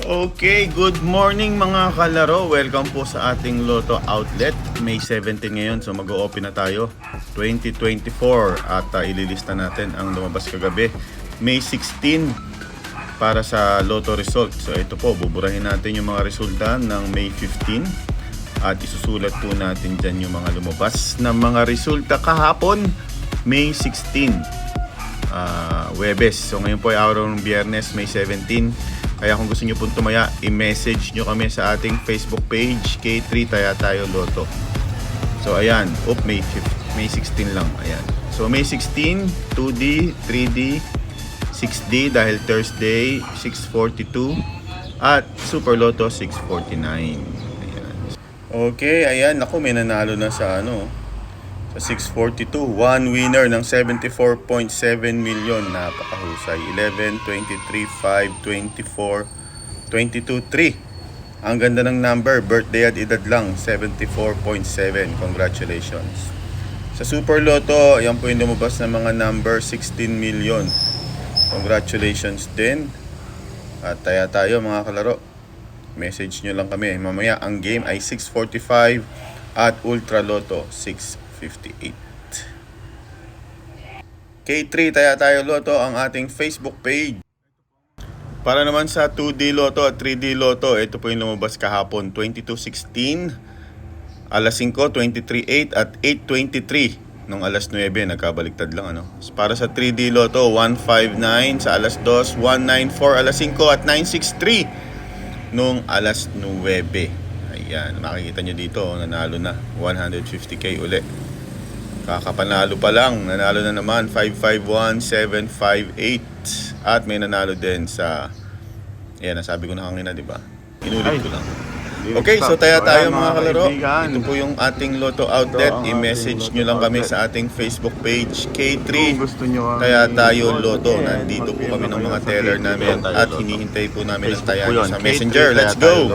Okay, good morning mga kalaro. Welcome po sa ating Lotto Outlet. May 17 ngayon, so mag-o-open na tayo 2024 at ililista natin ang lumabas kagabi May 16 para sa Lotto result. So ito po, buburahin natin yung mga resulta ng May 15 at isusulat po natin dyan yung mga lumabas na mga resulta kahapon May 16 Webes. So ngayon po ay araw ng Biyernes, May 17. Kaya kung gusto nyo pong tumaya, i-message nyo kami sa ating Facebook page, K3 Taya Tayo Lotto. So ayan, May 16 lang, ayan. So May 16, 2D, 3D, 6D dahil Thursday, 642 at Super Lotto 649. Ayan. Okay, ayan, ako may nanalo na sa sa 642, one winner ng 74.7 million, napakahusay. 11, 23, 5, 24, 22, 3. Ang ganda ng number, birthday at edad lang, 74.7. Congratulations. Sa Super Lotto, ayan po yung lumabas na mga number, 16 million. Congratulations din. At tayo mga kalaro. Message nyo lang kami. Mamaya ang game ay 6:45 at Ultra Lotto 6:58. K3 Taya Tayo Lotto ang ating Facebook page. Para naman sa 2D Lotto at 3D Lotto, ito po yung lumabas kahapon, 22:16, alas 5, 23:08 at 8:23 nung alas 9, nagkabaliktad lang Para sa 3D Lotto, 159 sa alas 2, 194 alas 5 at 963 nung alas 9. Ayan, makikita nyo dito, nanalo na 150k uli. Kakapanalo pa lang, nanalo na naman 551758 at may nanalo din sa nasabi ko na kanina, di ba? Inulit ko lang. Okay, so tayo mga kalaro. Ito po yung ating Lotto Outlet. I-message nyo lang kami sa ating Facebook page, K3 Taya Tayo Lotto. Nandito po kami ng mga teller namin at hinihintay po namin ang tayan sa Messenger. Let's go!